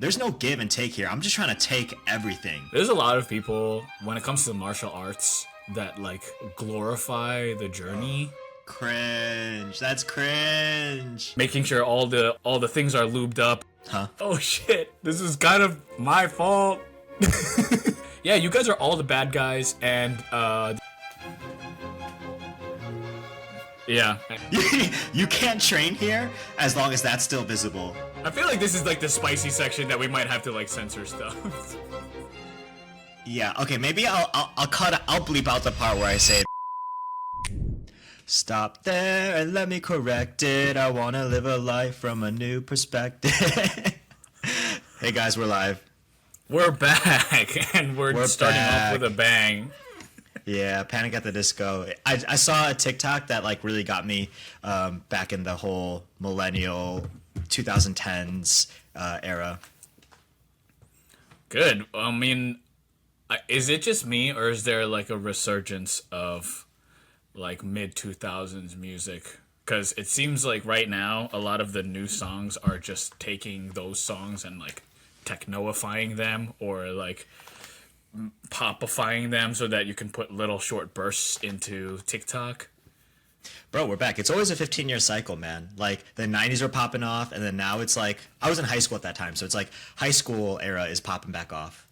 there's no give and take here. I'm just trying to take everything. There's a lot of people when it comes to martial arts that like glorify the journey. Cringe. That's cringe. Making sure all the things are lubed up. Huh? Oh shit, this is kind of my fault. Yeah, you guys are all the bad guys, and yeah. You can't train here as long as that's still visible. I feel like this is like the spicy section that we might have to like censor stuff. Yeah, okay, maybe I'll bleep out the part where I say stop there and let me correct it. I wanna live a life from a new perspective. Hey guys, we're live. We're back, and we're starting off with a bang. Yeah, Panic at the Disco. I saw a TikTok that like really got me back in the whole millennial 2010s era. Good. I mean, is it just me, or is there like a resurgence of like mid 2000s music? Because it seems like right now a lot of the new songs are just taking those songs and like technoifying them, or like popifying them so that you can put little short bursts into TikTok. Bro, we're back. It's always a 15-year cycle, man. Like the 90s were popping off, and then now it's like I was in high school at that time, so it's like high school era is popping back off.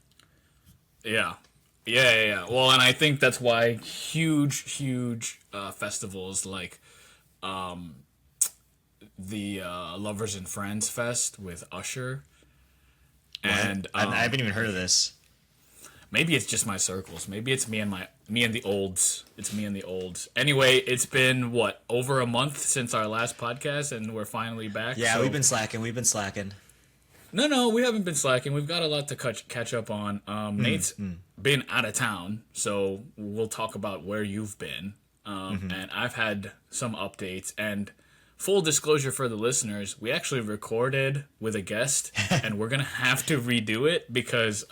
Yeah. Well, and I think that's why huge festivals like the Lovers and Friends Fest with Usher. What? And I haven't even heard of this. Maybe it's just my circles. Maybe it's me and the olds. It's me and the olds. Anyway, it's been over a month since our last podcast, and we're finally back. Yeah, so... we've been slacking. No, we haven't been slacking. We've got a lot to catch up on. Nate's been out of town, so we'll talk about where you've been. And I've had some updates. And full disclosure for the listeners, we actually recorded with a guest, and we're going to have to redo it because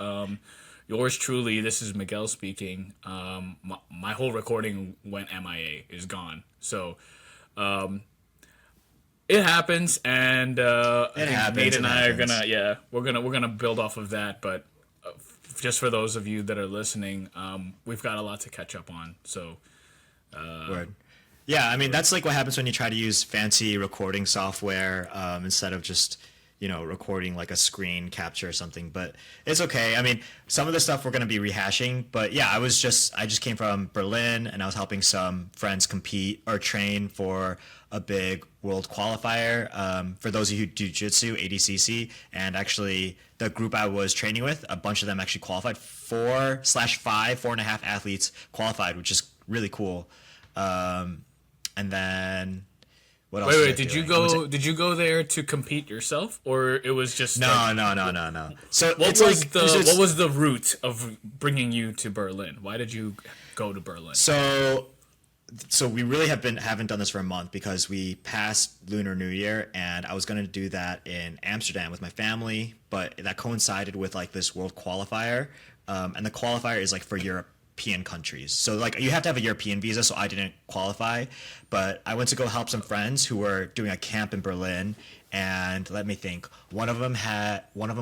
yours truly, this is Miguel speaking, my whole recording went MIA, is gone. So... it happens, and Nate and I are gonna build off of that. But just for those of you that are listening, we've got a lot to catch up on. So, Word. Yeah, I mean that's like what happens when you try to use fancy recording software instead of just recording like a screen capture or something. But it's okay. I mean, some of the stuff we're gonna be rehashing. But yeah, I just came from Berlin, and I was helping some friends compete or train for a big world qualifier for those of you who do jiu-jitsu, ADCC, and actually the group I was training with, a bunch of them actually qualified. 4/5 athletes qualified, which is really cool. And then what else? Wait, did you go there to compete yourself, or it was just no? So what was the route of bringing you to Berlin? Why did you go to Berlin? So we really haven't done this for a month because we passed Lunar New Year, and I was going to do that in Amsterdam with my family, but that coincided with like this world qualifier, and the qualifier is like for European countries. So like you have to have a European visa, so I didn't qualify, but I went to go help some friends who were doing a camp in Berlin, and let me think. One of them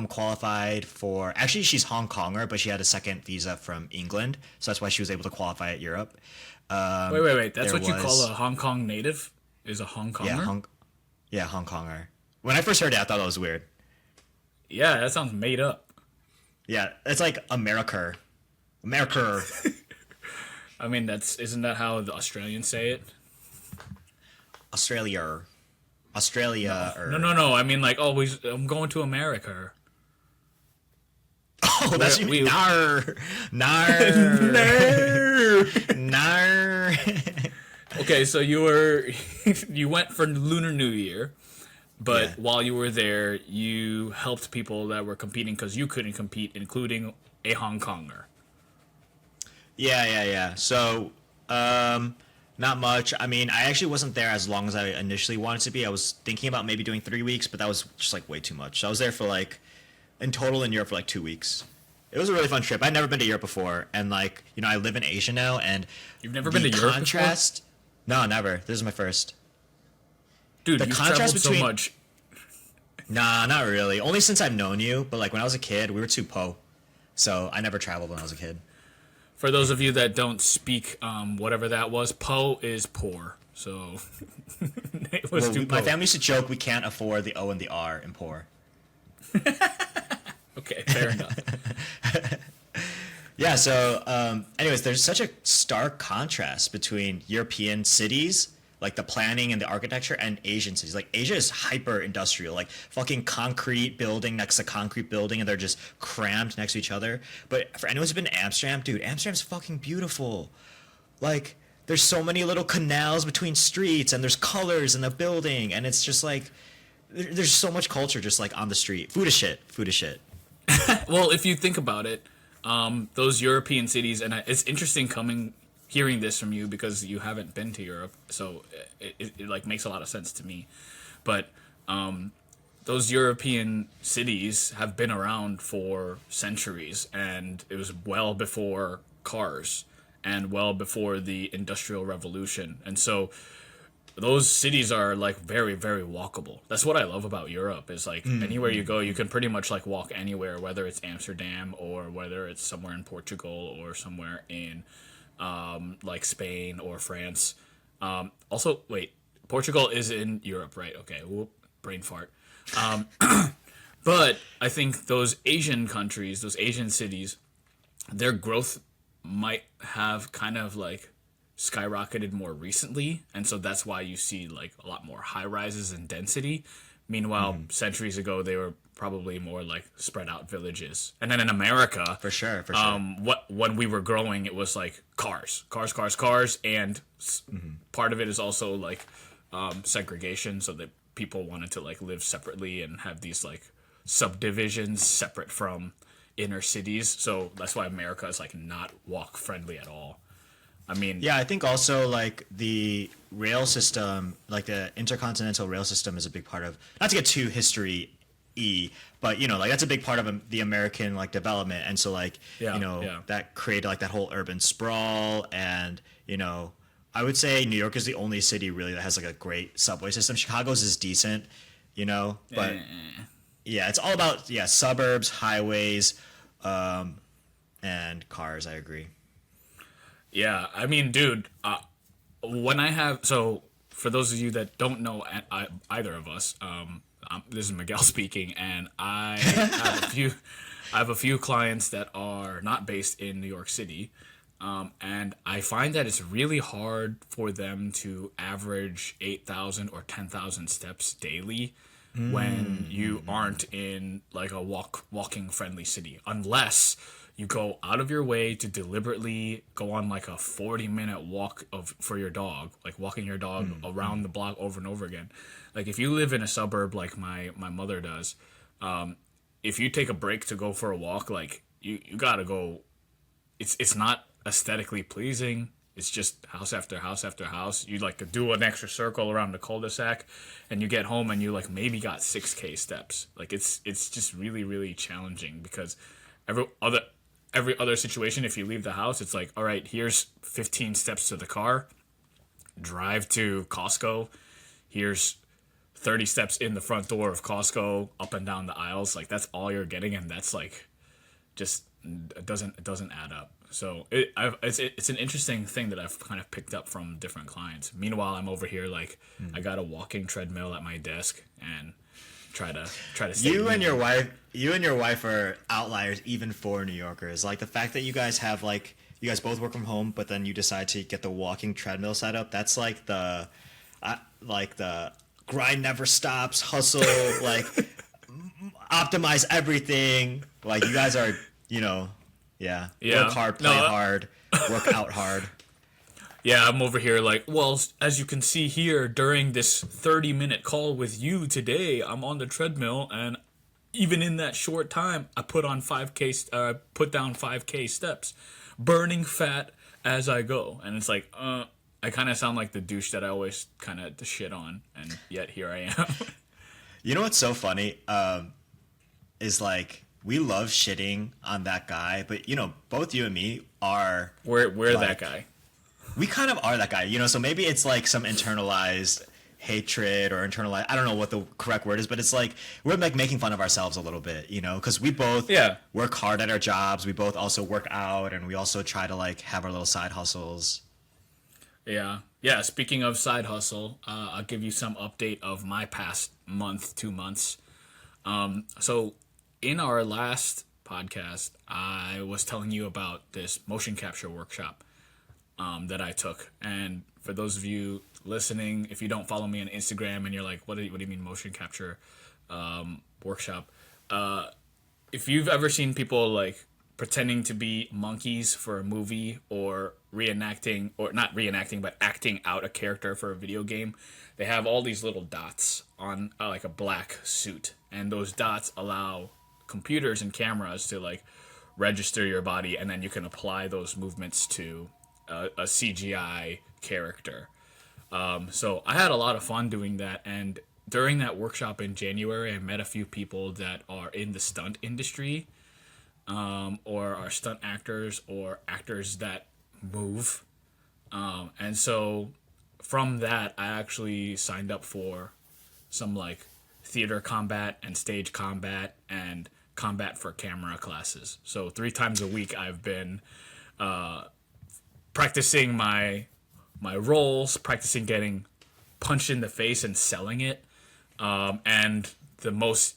qualified for, actually she's Hong Konger, but she had a second visa from England, so that's why she was able to qualify at Europe. Wait. That's what you call a Hong Kong native? Is a Hong Konger? Yeah, Hong Konger. When I first heard it, I thought it was weird. Yeah, that sounds made up. Yeah, it's like America. I mean, isn't that how the Australians say it? Australia. No. I mean, like, I'm going to America. Oh, that's you mean nar. Okay, so you went for Lunar New Year, but while you were there, you helped people that were competing because you couldn't compete, including a Hong Konger. Yeah. So, not much. I mean, I actually wasn't there as long as I initially wanted to be. I was thinking about maybe doing 3 weeks, but that was just like way too much. So I was there for like, in total in Europe for like 2 weeks. It was a really fun trip. I'd never been to Europe before, and like, I live in Asia now, and you've never been to Europe before? No, never. This is my first. Dude, you've traveled so much. Nah, not really. Only since I've known you. But like when I was a kid, we were too po, so I never traveled when I was a kid. For those of you that don't speak whatever that was, po is poor. So it was too My po. family used to joke we can't afford the O and the R in poor. Okay, fair enough. Yeah, so anyways, there's such a stark contrast between European cities, like the planning and the architecture, and Asian cities. Like Asia is hyper industrial, like fucking concrete building next to concrete building, and they're just crammed next to each other. But for anyone who's been to Amsterdam, dude, Amsterdam's fucking beautiful. Like there's so many little canals between streets, and there's colors in the building, and it's just like there's so much culture just like on the street. Food is shit. Food is shit. Well, if you think about it, those European cities, and it's interesting hearing this from you because you haven't been to Europe, so it like makes a lot of sense to me. But those European cities have been around for centuries, and it was well before cars and well before the Industrial Revolution, and so those cities are like very, very walkable. That's what I love about Europe is like anywhere you go, you can pretty much like walk anywhere, whether it's Amsterdam or whether it's somewhere in Portugal or somewhere in like Spain or France. Also, wait, Portugal is in Europe, right? Okay, whoop, brain fart. But I think those Asian countries, those Asian cities, their growth might have kind of like skyrocketed more recently, and so that's why you see like a lot more high rises and density. Meanwhile, centuries ago they were probably more like spread out villages. And then in America, For sure. when we were growing, it was like cars, and part of it is also like segregation, so that people wanted to like live separately and have these like subdivisions separate from inner cities. So that's why America is like not walk friendly at all. I mean, Yeah, I think also like the rail system, like the intercontinental rail system, is a big part of. Not to get too history-y, but you know, like that's a big part of the American like development, and so like that created like that whole urban sprawl, and you know, I would say New York is the only city really that has like a great subway system. Chicago's is decent, you know, but yeah, it's all about suburbs, highways, and cars. I agree. Yeah, I mean, dude, when I have for those of you that don't know either of us, this is Miguel speaking, and I have a few clients that are not based in New York City, and I find that it's really hard for them to average 8,000 or 10,000 steps daily when you aren't in like a walking friendly city, unless you go out of your way to deliberately go on like a 40-minute walk for your dog, like walking your dog around the block over and over again. Like if you live in a suburb like my mother does, if you take a break to go for a walk, like you gotta go. It's not aesthetically pleasing. It's just house after house after house. You like to do an extra circle around the cul-de-sac, and you get home and you like maybe got 6K steps. Like it's just really, really challenging because every other situation, if you leave the house, it's like, all right, here's 15 steps to the car, drive to Costco, here's 30 steps in the front door of Costco, up and down the aisles. Like that's all you're getting, and that's like just it doesn't add up. So it's an interesting thing that I've kind of picked up from different clients. Meanwhile, I'm over here like I got a walking treadmill at my desk and try to stay You and your wife are outliers even for New Yorkers. Like the fact that you guys have like you guys both work from home, but then you decide to get the walking treadmill set up. That's like the grind never stops, hustle, like optimize everything. Like you guys are, work hard, play hard, work out hard. Yeah, I'm over here like, well, as you can see here, during this 30-minute call with you today, I'm on the treadmill, and even in that short time, I put down 5K steps, burning fat as I go. And it's like, I kind of sound like the douche that I always kind of shit on, and yet here I am. You know what's so funny? Is like we love shitting on that guy, but both you and me are we're like, that guy. We kind of are that guy, so maybe it's like some internalized hatred or internalize. I don't know what the correct word is, but it's like we're like making fun of ourselves a little bit, you know, because we both work hard at our jobs. We both also work out, and we also try to like have our little side hustles. Yeah. Yeah. Speaking of side hustle, I'll give you some update of my past month, 2 months. So in our last podcast, I was telling you about this motion capture workshop that I took. And for those of you listening, if you don't follow me on Instagram and you're like, what do you mean motion capture workshop? If you've ever seen people like pretending to be monkeys for a movie or reenacting, or not reenacting, but acting out a character for a video game, they have all these little dots on like a black suit. And those dots allow computers and cameras to like register your body, and then you can apply those movements to a CGI character. So I had a lot of fun doing that, and during that workshop in January, I met a few people that are in the stunt industry, or are stunt actors or actors that move. And so from that, I actually signed up for some like theater combat and stage combat and combat for camera classes. So 3 times a week I've been practicing my roles, practicing getting punched in the face and selling it. And the most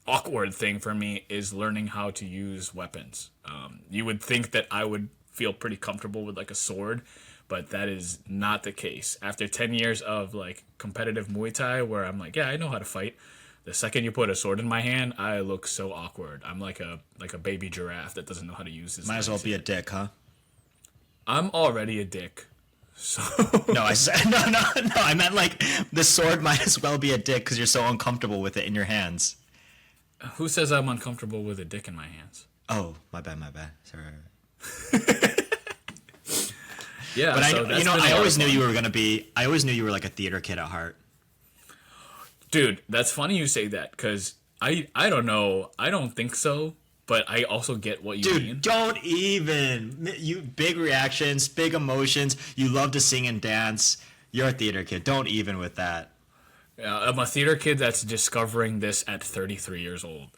awkward thing for me is learning how to use weapons. You would think that I would feel pretty comfortable with like a sword, but that is not the case. After 10 years of like competitive Muay Thai, where I'm like, yeah, I know how to fight. The second you put a sword in my hand, I look so awkward. I'm like a baby giraffe that doesn't know how to use his Might as well legs. be a dick, huh? I'm already a dick. So No, I said no. I meant like the sword might as well be a dick because you're so uncomfortable with it in your hands. who says I'm uncomfortable with a dick in my hands? Oh, my bad. Sorry. Yeah, But so that's been a I lot always of knew fun. you were gonna be. I always knew you were like a theater kid at heart. Dude, that's funny you say that, because I don't know. I don't think so, but I also get what you mean. Dude, don't even. You big reactions, big emotions. You love to sing and dance. You're a theater kid. Don't even with that. I'm a theater kid that's discovering this at 33 years old.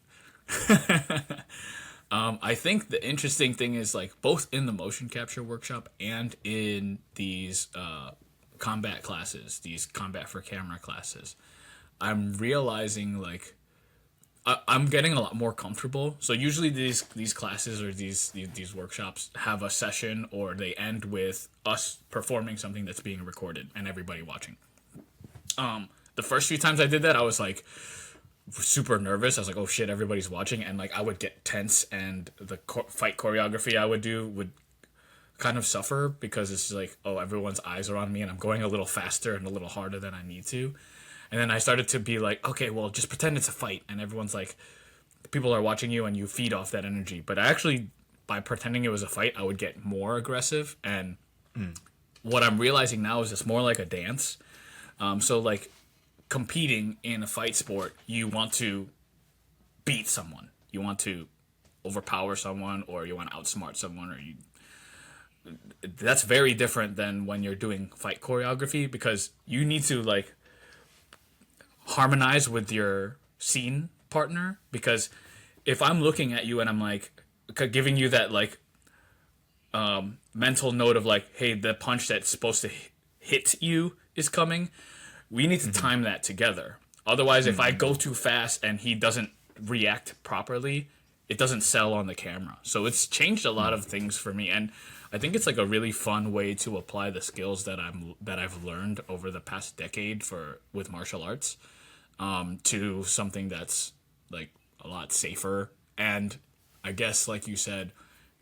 I think the interesting thing is like both in the motion capture workshop and in these combat classes, these combat for camera classes, I'm realizing like I'm getting a lot more comfortable. So usually these classes or these workshops have a session or they end with us performing something that's being recorded and everybody watching. The first few times I did that, I was like super nervous. I was like, oh shit, everybody's watching, and like I would get tense, and the fight choreography I would do would kind of suffer because it's like, oh, everyone's eyes are on me and I'm going a little faster and a little harder than I need to. And then I started to be like, okay, well, just pretend it's a fight, and everyone's like, people are watching you and you feed off that energy. But actually, by pretending it was a fight, I would get more aggressive, and what I'm realizing now is it's more like a dance. So like competing in a fight sport, you want to beat someone, you want to overpower someone, or you want to outsmart someone, or that's very different than when you're doing fight choreography, because you need to like harmonize with your scene partner. Because if I'm looking at you and I'm like giving you that like mental note of like, hey, the punch that's supposed to hit you is coming, we need to time that together. Otherwise, if I go too fast and he doesn't react properly, it doesn't sell on the camera. So it's changed a lot of things for me, and I think it's like a really fun way to apply the skills that I've learned over the past decade with martial arts to something that's like a lot safer, and I guess like you said,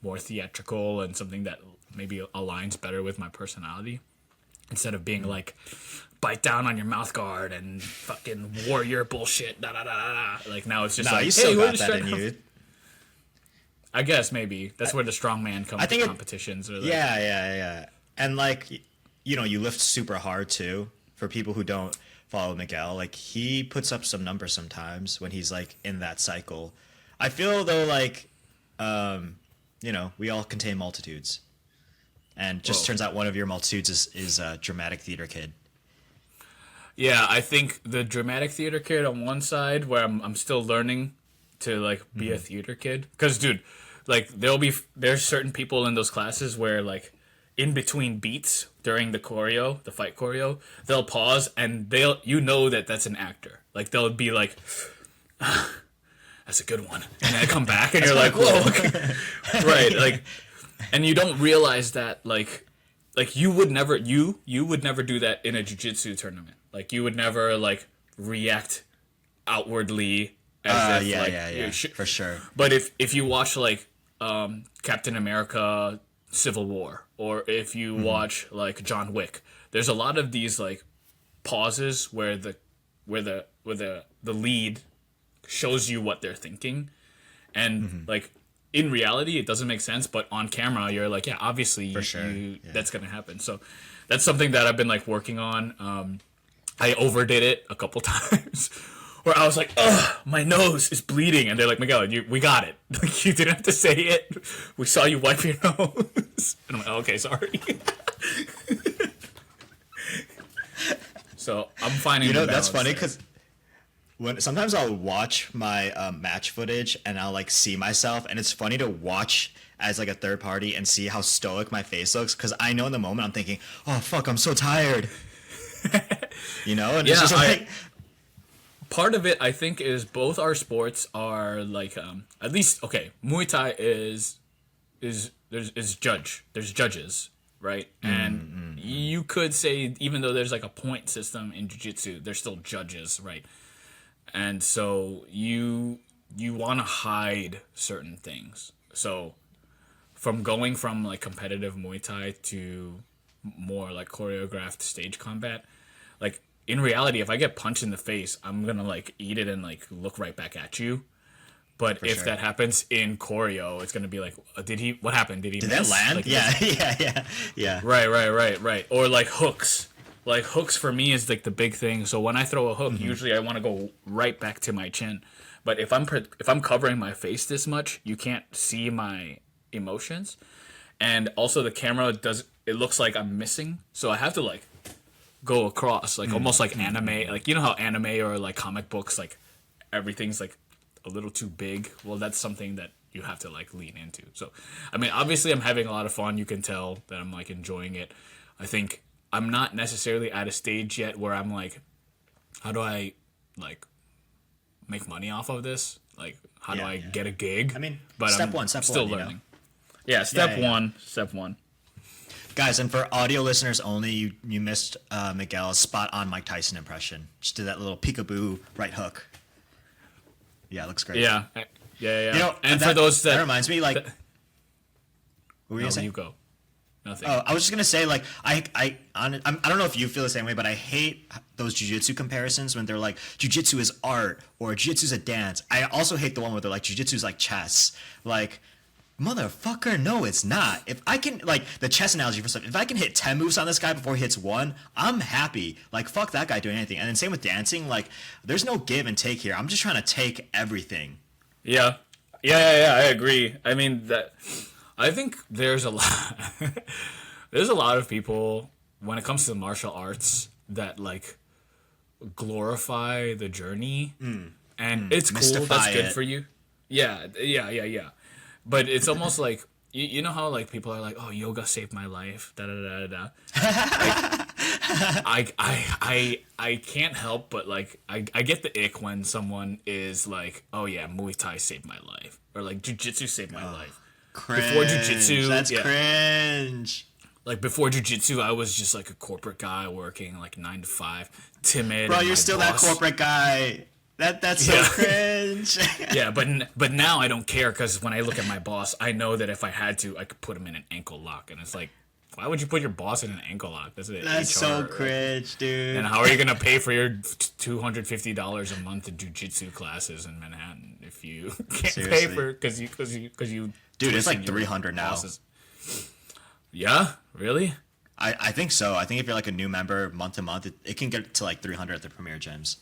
more theatrical, and something that maybe aligns better with my personality, instead of being like bite down on your mouth guard and fucking warrior bullshit, da da da da da. Like now it's just like, you hey, still we're got just that in trying to... you. I guess maybe that's where the strongman comes to competitions. Or like, Yeah. And like, you lift super hard too. For people who don't follow Miguel, like he puts up some numbers sometimes when he's like in that cycle. I feel though like, we all contain multitudes, and just turns out one of your multitudes is a dramatic theater kid. Yeah, I think the dramatic theater kid on one side, where I'm still learning to like be a theater kid, because dude, like there's certain people in those classes where like in between beats during the fight choreo, they'll pause and that's an actor. Like they'll be like, that's a good one, and then come back and you're like, whoa, okay. Right, like, and you don't realize that like you would never do that in a jiu-jitsu tournament. Like you would never like react outwardly as if like for sure. But if you watch like Captain America Civil War, or if you watch like John Wick, there's a lot of these like pauses where the lead shows you what they're thinking, and like in reality it doesn't make sense, but on camera you're like, yeah, obviously that's gonna happen. So that's something that I've been like working on. I overdid it a couple times where I was like, ugh, my nose is bleeding, and they're like, Miguel, we got it. Like, you didn't have to say it. We saw you wipe your nose. And I'm like, oh, okay, sorry. So I'm finding that's funny because sometimes I'll watch my match footage and I'll like see myself, and it's funny to watch as like a third party and see how stoic my face looks, because I know in the moment I'm thinking, oh fuck, I'm so tired. And it's just like part of it I think is both our sports are like at least okay, Muay Thai is there's judges, right? And you could say even though there's like a point system in jiu-jitsu, there's still judges, right? And so you want to hide certain things. So from going from like competitive Muay Thai to more like choreographed stage combat, like in reality, if I get punched in the face, I'm gonna like eat it and like look right back at you. But if that happens in choreo, it's gonna be like, what happened? Did that land? Like, yeah. Right. Or like hooks. Like hooks for me is like the big thing. So when I throw a hook, usually I want to go right back to my chin. But if I'm covering my face this much, you can't see my emotions. And also the camera it looks like I'm missing. So I have to like go across, like almost like anime. Like, you know how anime or like comic books, like everything's like a little too big? Well, that's something that you have to like lean into. So, I mean, obviously I'm having a lot of fun. You can tell that I'm like enjoying it. I think I'm not necessarily at a stage yet where I'm like, how do I like make money off of this? Like, how do I get a gig? I mean, but step I'm still one, learning. Yeah, step one. Guys, and for audio listeners only, you missed Miguel's spot on Mike Tyson impression. Just did that little peekaboo right hook. Yeah, it looks great. Yeah. And for those that reminds me, like, what were you gonna say? You go. Nothing. Oh, I was just gonna say, like, I don't know if you feel the same way, but I hate those jiu-jitsu comparisons when they're like, jiu-jitsu is art or jiu-jitsu is a dance. I also hate the one where they're like, jiu-jitsu is like chess. Like, motherfucker, no, it's not. If I can, like, the chess analogy for stuff, if I can hit 10 moves on this guy before he hits one, I'm happy. Like, fuck that guy doing anything. And then same with dancing. Like, there's no give and take here. I'm just trying to take everything. Yeah, I agree. I mean, I think there's a lot of people when it comes to martial arts that like glorify the journey, and it's cool. That's good for you. Yeah. But it's almost like you know how like people are like, oh, yoga saved my life. Da da da da. Like, I can't help but like I get the ick when someone is like, oh yeah, Muay Thai saved my life, or like jiu-jitsu saved my life. Cringe. Before jiu-jitsu, that's cringe. Like before jiu-jitsu, I was just like a corporate guy working like 9 to 5, timid. Bro, you're still that corporate guy. That's so cringe. Yeah, but now I don't care, because when I look at my boss, I know that if I had to, I could put him in an ankle lock, and it's like, why would you put your boss in an ankle lock? That's HR, so cringe, dude. And how are you gonna pay for your $250 a month in jiu-jitsu classes in Manhattan if you can't pay for because you dude, it's like $300 now. Yeah, really? I think so. I think if you're like a new member month to month, it can get to like $300 at the premier gyms.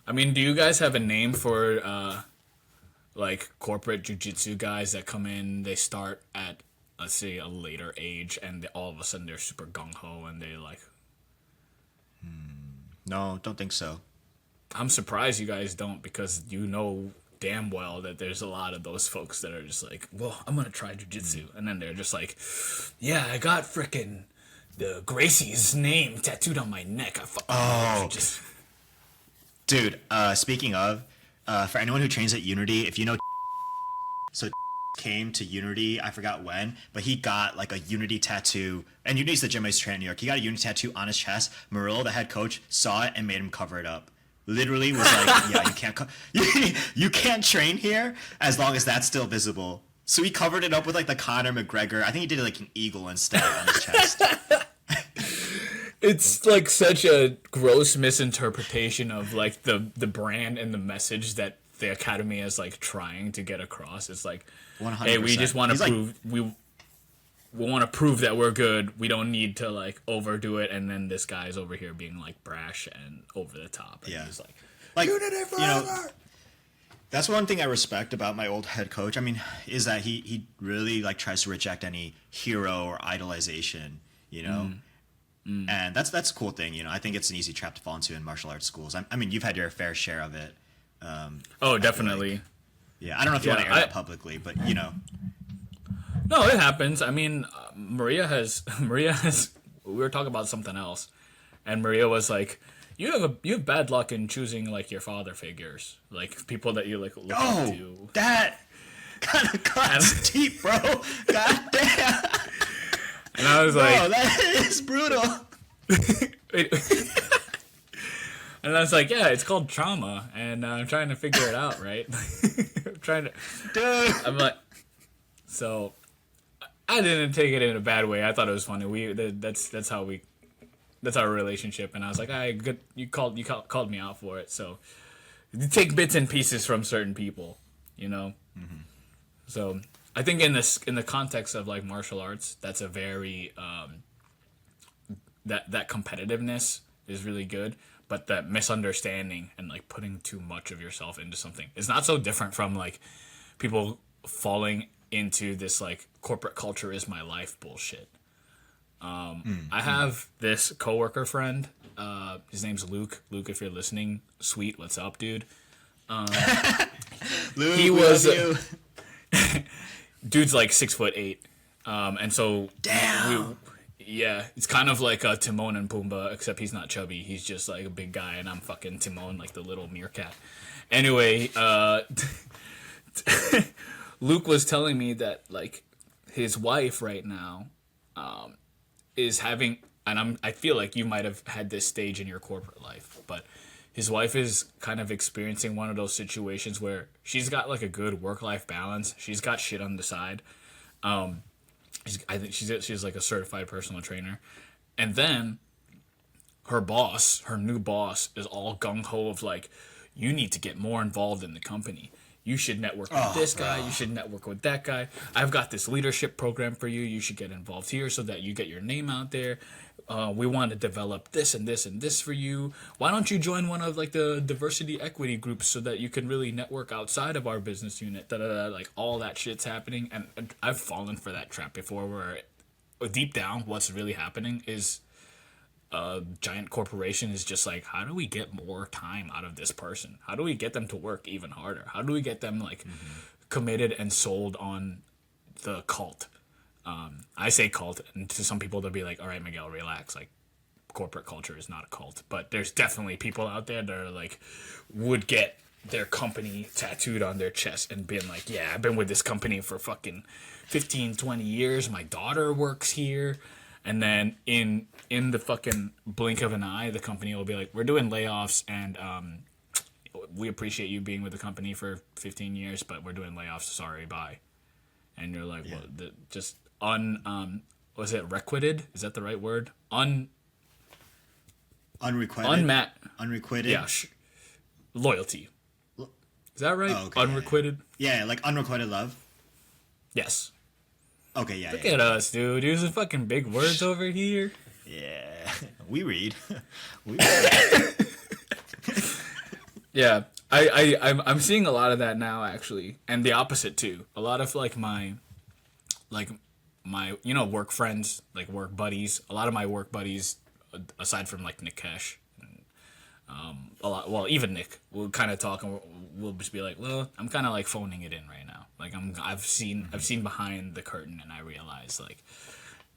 I mean, do you guys have a name for like corporate jiu-jitsu guys that come in, they start at, let's say, a later age, and all of a sudden they're super gung-ho and they like... No, don't think so. I'm surprised you guys don't, because you know damn well that there's a lot of those folks that are just like, well, I'm gonna try jujitsu, and then they're just like, yeah, I got frickin' the Gracie's name tattooed on my neck. I fucking just. Dude, speaking of, for anyone who trains at Unity, if you know, so came to Unity, I forgot when, but he got like a Unity tattoo, and Unity's the gym I used to train in New York. He got a Unity tattoo on his chest. Murillo, the head coach, saw it and made him cover it up. Literally was like, yeah, you can't you can't train here as long as that's still visible. So he covered it up with like the Conor McGregor. I think he did like an eagle instead on his chest. It's like such a gross misinterpretation of like the brand and the message that the academy is like trying to get across. It's like, 100%. hey, we just want to prove we want to prove that we're good. We don't need to like overdo it. And then this guy's over here being like brash and over the top. And he's like Unity forever. That's one thing I respect about my old head coach. I mean, is that he really like tries to reject any hero or idolization, you know? And that's a cool thing, you know. I think it's an easy trap to fall into in martial arts schools. I mean, you've had your fair share of it. Oh, definitely. Like, yeah, I don't know if you want to air that publicly, but you know. No, it happens. I mean, Maria has. We were talking about something else, and Maria was like, "You have bad luck in choosing like your father figures, like people that you like look up to." That kind of cuts deep, bro. God damn. And I was like, "Oh, that is brutal." And I was like, "Yeah, it's called trauma, and I'm trying to figure it out, right?" I'm trying to. Dude. I'm like, so. I didn't take it in a bad way. I thought it was funny. That's our relationship. And I was like, good. You called me out for it. So you take bits and pieces from certain people, you know. Mm-hmm. So I think in the context of like martial arts, that's a very that competitiveness is really good. But that misunderstanding and like putting too much of yourself into something is not so different from like people falling into this like corporate culture is my life bullshit. I have this coworker friend. His name's Luke. Luke, if you're listening, sweet, what's up, dude? Luke, he was dude's like 6'8", and so damn. It's kind of like a Timon and Pumbaa, except he's not chubby. He's just like a big guy, and I'm fucking Timon, like the little meerkat. Anyway, Luke was telling me that like his wife right now is having, and I feel like you might have had this stage in your corporate life, but his wife is kind of experiencing one of those situations where she's got like a good work-life balance. She's got shit on the side. I think she's like a certified personal trainer, and then her new boss, is all gung-ho of like, you need to get more involved in the company. You should network with this guy. You should network with that guy. I've got this leadership program for you. You should get involved here so that you get your name out there. We want to develop this and this and this for you. Why don't you join one of like the diversity equity groups so that you can really network outside of our business unit? Like all that shit's happening. And I've fallen for that trap before where deep down what's really happening is a giant corporation is just like, how do we get more time out of this person? How do we get them to work even harder? How do we get them like committed and sold on the cult? I say cult, and to some people they'll be like, all right, Miguel, relax. Like, corporate culture is not a cult, but there's definitely people out there that are like, would get their company tattooed on their chest and being like, yeah, I've been with this company for fucking 15, 20 years. My daughter works here. And then in the fucking blink of an eye, the company will be like, we're doing layoffs, and we appreciate you being with the company for 15 years, but we're doing layoffs. Sorry, bye. And you're like, well, just was it requited? Is that the right word? Unrequited. Unrequited. Yeah. Loyalty. Is that right? Oh, okay. Unrequited. Yeah, like unrequited love. Yes. Okay, yeah. Look at us, dude. Using fucking big words over here. Yeah, we read. Yeah, I'm seeing a lot of that now, actually, and the opposite too. A lot of like my work friends, like work buddies. A lot of my work buddies, aside from like Nikesh, A lot. Well, even Nick will kind of talk, and we'll just be like, well, I'm kind of like phoning it in right now. Like I've seen behind the curtain, and I realize like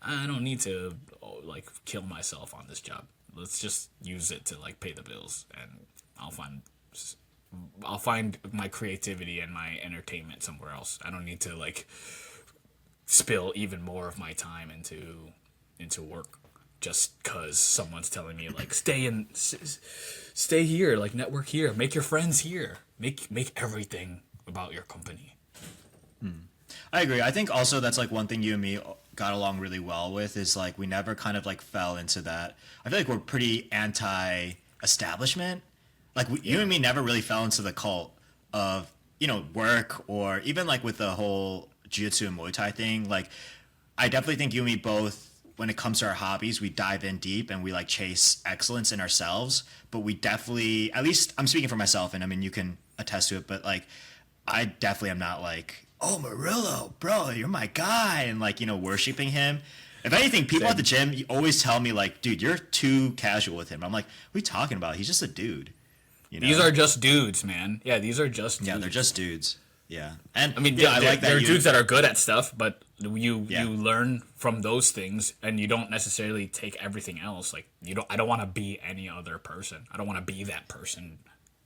I don't need to like kill myself on this job. Let's just use it to like pay the bills, and I'll find my creativity and my entertainment somewhere else. I don't need to like spill even more of my time into work just because someone's telling me like stay here, like network here, make your friends here, make everything about your company. I agree. I think also that's like one thing you and me got along really well with is like we never kind of like fell into that. I feel like we're pretty anti-establishment. Like you and me never really fell into the cult of, you know, work, or even like with the whole jiu-jitsu and Muay Thai thing. Like I definitely think you and me both, when it comes to our hobbies, we dive in deep and we like chase excellence in ourselves. But we definitely, at least I'm speaking for myself, and I mean you can attest to it, but like I definitely am not like, oh, Murillo, bro, you're my guy, and like, you know, worshiping him. If anything, people at the gym you always tell me like, dude, you're too casual with him. I'm like, what are you talking about? He's just a dude. You know? These are just dudes, man. Yeah, these are just dudes. Yeah, they're just dudes. Yeah, and I mean, yeah, I like that. There are dudes that are good at stuff, but you learn from those things, and you don't necessarily take everything else. Like I don't want to be any other person. I don't want to be that person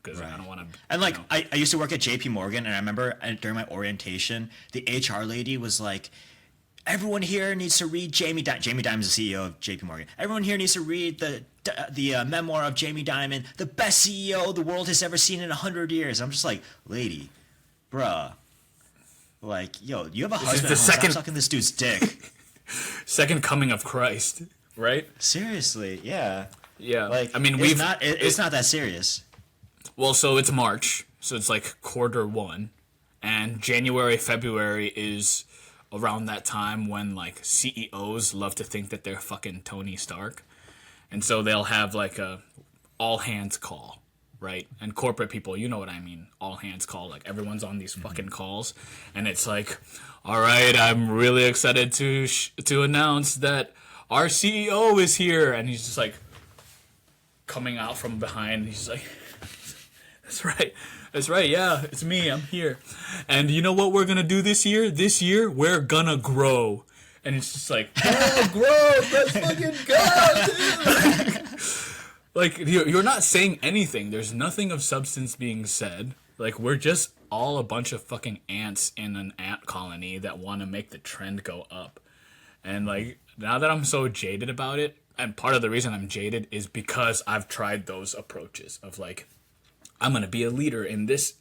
because I don't want to. And like, I used to work at JP Morgan, and I remember during my orientation, the HR lady was like, everyone here needs to read Jamie Dimon. Jamie Dimon's the CEO of JP Morgan. Everyone here needs to read the memoir of Jamie Dimon, the best CEO the world has ever seen in 100 years. I'm just like, lady, bruh, like, yo, you have a husband. Stop sucking this dude's dick. Second coming of Christ, right? Seriously, yeah. Yeah. Like, I mean, it's not that serious. Well, so it's March, so it's like Q1, and January, February is around that time when like CEOs love to think that they're fucking Tony Stark, and so they'll have like a all hands call, right? And corporate people, you know what I mean, all hands call, like everyone's on these fucking calls, and it's like, all right, I'm really excited to announce that our CEO is here, and he's just like coming out from behind, he's just like, That's right, yeah, it's me, I'm here. And you know what we're gonna do this year? This year, we're gonna grow. And it's just like, oh, grow, let's fucking go, dude. Like, you're not saying anything. There's nothing of substance being said. Like, we're just all a bunch of fucking ants in an ant colony that want to make the trend go up. And, like, now that I'm so jaded about it, and part of the reason I'm jaded is because I've tried those approaches of, like, I'm going to be a leader in this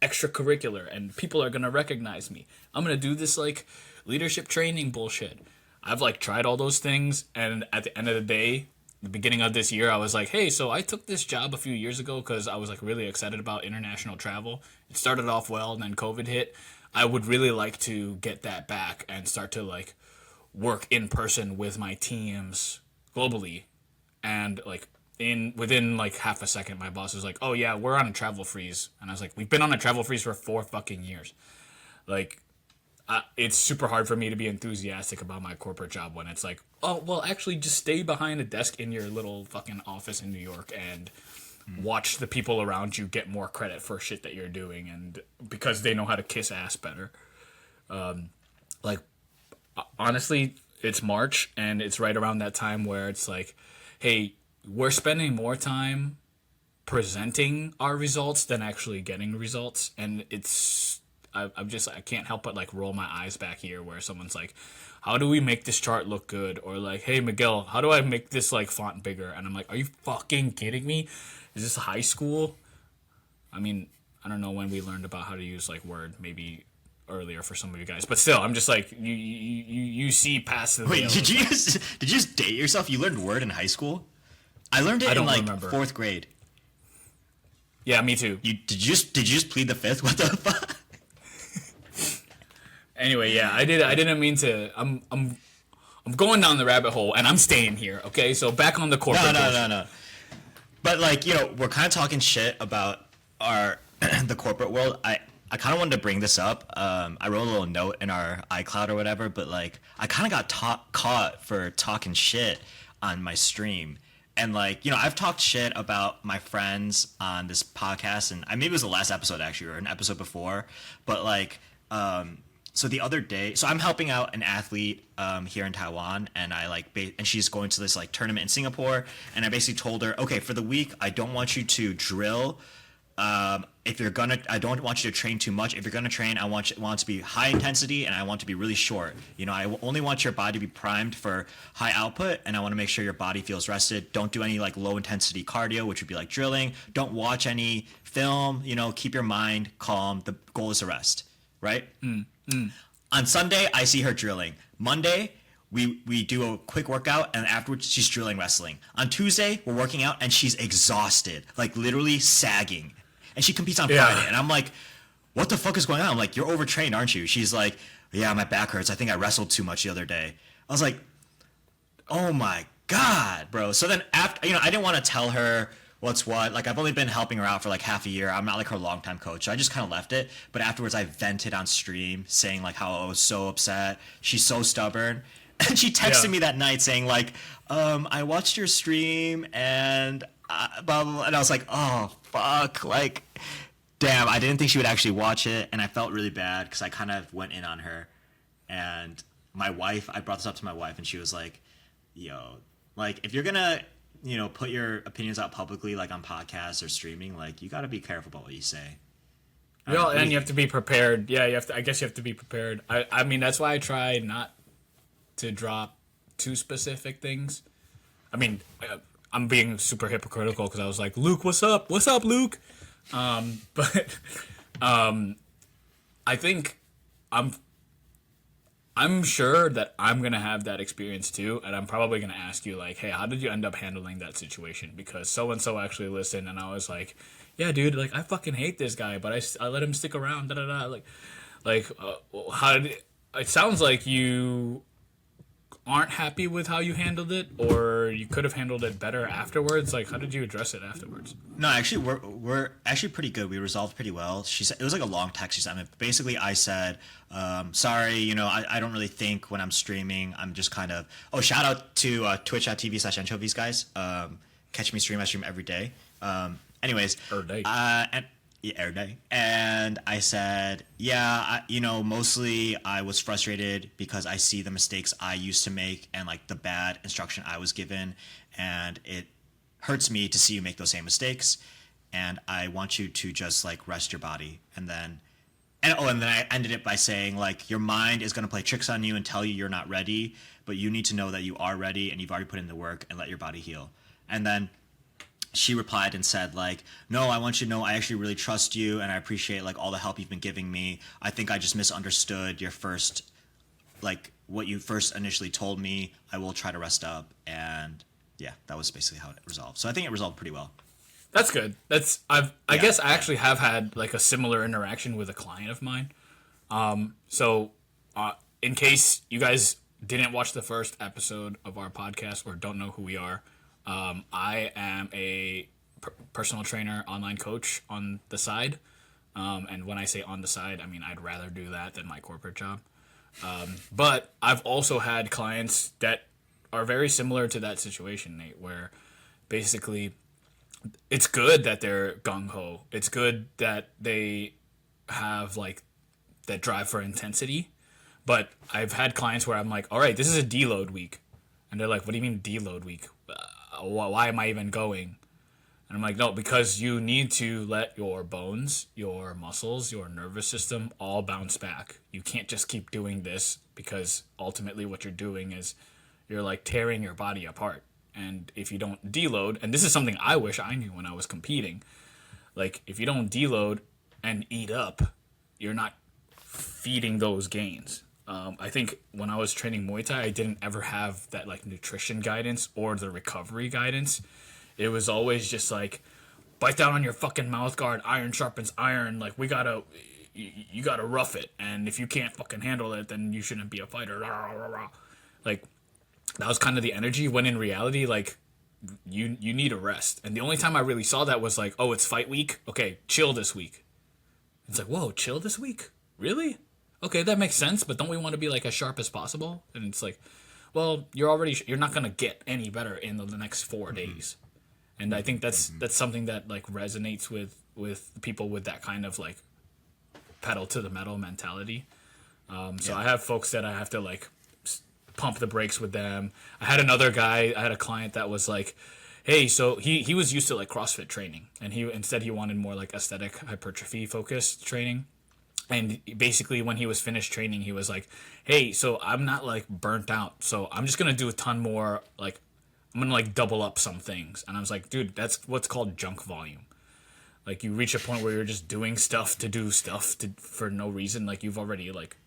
extracurricular and people are going to recognize me. I'm going to do this like leadership training bullshit. I've like tried all those things, and at the end of the day, the beginning of this year, I was like, hey, so I took this job a few years ago because I was like really excited about international travel. It started off well, and then COVID hit. I would really like to get that back and start to like work in person with my teams globally. And like within like half a second, my boss was like, oh yeah, we're on a travel freeze. And I was like, we've been on a travel freeze for 4 fucking years. Like, it's super hard for me to be enthusiastic about my corporate job when it's like, oh, well, actually just stay behind a desk in your little fucking office in New York and watch the people around you get more credit for shit that you're doing, and because they know how to kiss ass better. Like, honestly, it's March, and it's right around that time where it's like, hey, we're spending more time presenting our results than actually getting results, and it's I can't help but like roll my eyes back here where someone's like, how do we make this chart look good? Or like, hey Miguel, how do I make this like font bigger? And I'm like, are you fucking kidding me? Is this high school? I mean, I don't know when we learned about how to use like Word, maybe earlier for some of you guys, but still, I'm just like, you see past the Wait, did you just date yourself? You learned Word in high school? I learned it in like remember. 4th grade. Yeah, me too. Did you just plead the fifth? What the fuck? Anyway, yeah, I didn't mean to. I'm going down the rabbit hole, and I'm staying here. Okay, so back on the corporate. No. But like, you know, we're kind of talking shit about our the corporate world. I kind of wanted to bring this up. I wrote a little note in our iCloud or whatever, but like, I kind of got caught for talking shit on my stream. And like, I've talked shit about my friends on this podcast, and maybe it was the last episode actually, or an episode before. But like, so the other day, so I'm helping out an athlete here in Taiwan, and and she's going to this like tournament in Singapore, and I basically told her, okay, for the week, I don't want you to drill. I don't want you to train too much. If you're gonna train, I want it to be high intensity, and I want it to be really short. I only want your body to be primed for high output, and I want to make sure your body feels rested. Don't do any like low intensity cardio, which would be like drilling. Don't watch any film. Keep your mind calm. The goal is to rest, right? On Sunday, I see her drilling. Monday, we do a quick workout, and afterwards she's drilling wrestling. On Tuesday, we're working out, and she's exhausted, like literally sagging. And she competes on Friday, and I'm like, what the fuck is going on? I'm like, you're overtrained, aren't you? She's like, yeah, my back hurts. I think I wrestled too much the other day. I was like, oh my God, bro. So then after, I didn't want to tell her what's what. Like, I've only been helping her out for like half a year. I'm not like her longtime coach. So I just kind of left it. But afterwards, I vented on stream saying like how I was so upset. She's so stubborn. And she texted me that night saying like, I watched your stream and blah, blah, blah. And I was like, oh, fuck. Like, damn, I didn't think she would actually watch it. And I felt really bad because I kind of went in on her. And my wife, I brought this up to my wife, and she was like, yo, like, if you're going to, put your opinions out publicly, like on podcasts or streaming, like, you got to be careful about what you say. Well, and you have to be prepared. Yeah, I guess you have to be prepared. I mean, that's why I try not to drop too specific things. I mean, I'm being super hypocritical because I was like, Luke, what's up? What's up, Luke? But I think I'm sure that I'm going to have that experience too, and I'm probably going to ask you, like, hey, how did you end up handling that situation? Because so-and-so actually listened, and I was like, yeah, dude, like, I fucking hate this guy, but I let him stick around, da-da-da. How did it sounds like you aren't happy with how you handled it, or you could have handled it better afterwards. Like, how did you address it afterwards? No, actually, we're actually pretty good. We resolved pretty well. She said it was like a long text she sent me. Basically, I said, sorry, I don't really think when I'm streaming. I'm just kind of. Oh, shout out to twitch.tv/anchovies guys. Catch me stream. I stream every day. Anyways, every day. Every day. And I said, yeah, mostly I was frustrated because I see the mistakes I used to make and like the bad instruction I was given, and it hurts me to see you make those same mistakes, and I want you to just like rest your body. And then I ended it by saying like, your mind is going to play tricks on you and tell you you're not ready, but you need to know that you are ready and you've already put in the work, and let your body heal. And then she replied and said like, no, I want you to know I actually really trust you, and I appreciate like all the help you've been giving me. I think I just misunderstood your first, like what you first initially told me. I will try to rest up. And yeah, that was basically how it resolved. So I think it resolved pretty well. That's good. I guess I actually have had like a similar interaction with a client of mine. So in case you guys didn't watch the first episode of our podcast or don't know who we are, I am a personal trainer, online coach on the side. And when I say on the side, I mean I'd rather do that than my corporate job. But I've also had clients that are very similar to that situation, Nate, where basically it's good that they're gung-ho. It's good that they have like that drive for intensity. But I've had clients where I'm like, all right, this is a deload week. And they're like, what do you mean deload week? Why am I even going? And I'm like, no, because you need to let your bones, your muscles, your nervous system all bounce back. You can't just keep doing this, because ultimately what you're doing is you're like tearing your body apart. And if you don't deload, and this is something I wish I knew when I was competing, like if you don't deload and eat up, you're not feeding those gains. I think when I was training Muay Thai, I didn't ever have that like nutrition guidance or the recovery guidance. It was always just like, bite down on your fucking mouth guard, iron sharpens iron, like you gotta rough it, and if you can't fucking handle it, then you shouldn't be a fighter. Like, that was kind of the energy, when in reality, like, you need a rest. And the only time I really saw that was like, oh, it's fight week? Okay, chill this week. It's like, whoa, chill this week? Really? Okay, that makes sense, but don't we want to be like as sharp as possible? And it's like, well, you're not gonna get any better in the next 4 days. And I think that's something that like resonates with people with that kind of like pedal to the metal mentality. So I have folks that I have to like pump the brakes with them. I had a client that was like, hey, so he was used to like CrossFit training, and he wanted more like aesthetic hypertrophy focused training. And basically when he was finished training, he was like, hey, so I'm not like burnt out, so I'm just gonna do a ton more, like I'm gonna like double up some things. And I was like, dude, that's what's called junk volume. Like you reach a point where you're just doing stuff to do stuff for no reason. Like you've already like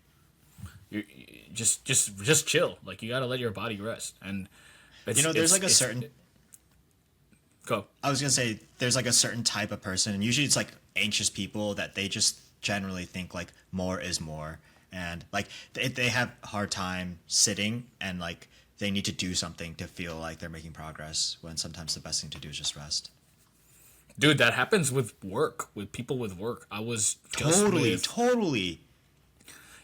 you just chill. Like you gotta let your body rest. And there's like a certain go. I was gonna say there's like a certain type of person, and usually it's like anxious people that they just generally think like more is more, and like they have a hard time sitting, and like they need to do something to feel like they're making progress, when sometimes the best thing to do is just rest. Dude, that happens with people with work. I was just totally.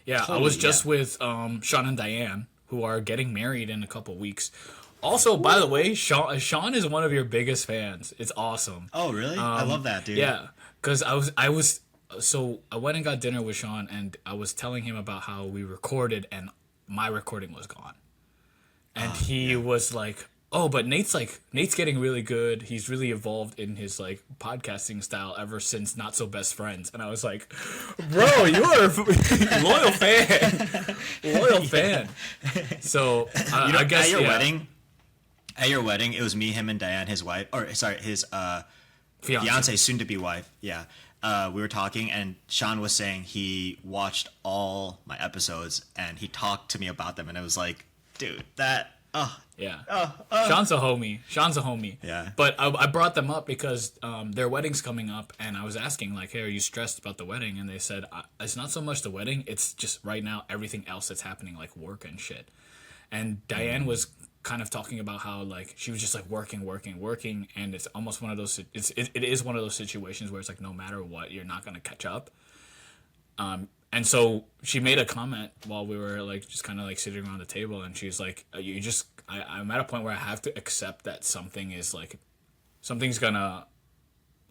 I was just with Sean and Diane, who are getting married in a couple weeks. Also, by the way, Sean is one of your biggest fans. It's awesome. Oh, really? I love that, dude. Yeah, because so I went and got dinner with Sean, and I was telling him about how we recorded, and my recording was gone. And he was like, oh, but Nate's getting really good. He's really evolved in his like podcasting style ever since Not So Best Friends. And I was like, bro, you are a loyal fan. So I guess at your wedding, it was me, him, and Diane, his wife, his fiance, soon to be wife. Yeah. We were talking, and Sean was saying he watched all my episodes, and he talked to me about them, and I was like, dude, Sean's a homie. Yeah. But I brought them up because their wedding's coming up, and I was asking like, hey, are you stressed about the wedding? And they said it's not so much the wedding, it's just right now everything else that's happening, like work and shit. And Diane was kind of talking about how like she was just like working, and it's almost one of those it is one of those situations where it's like no matter what, you're not gonna catch up. And so she made a comment while we were like just kind of like sitting around the table, and she's like, I'm at a point where I have to accept that something's gonna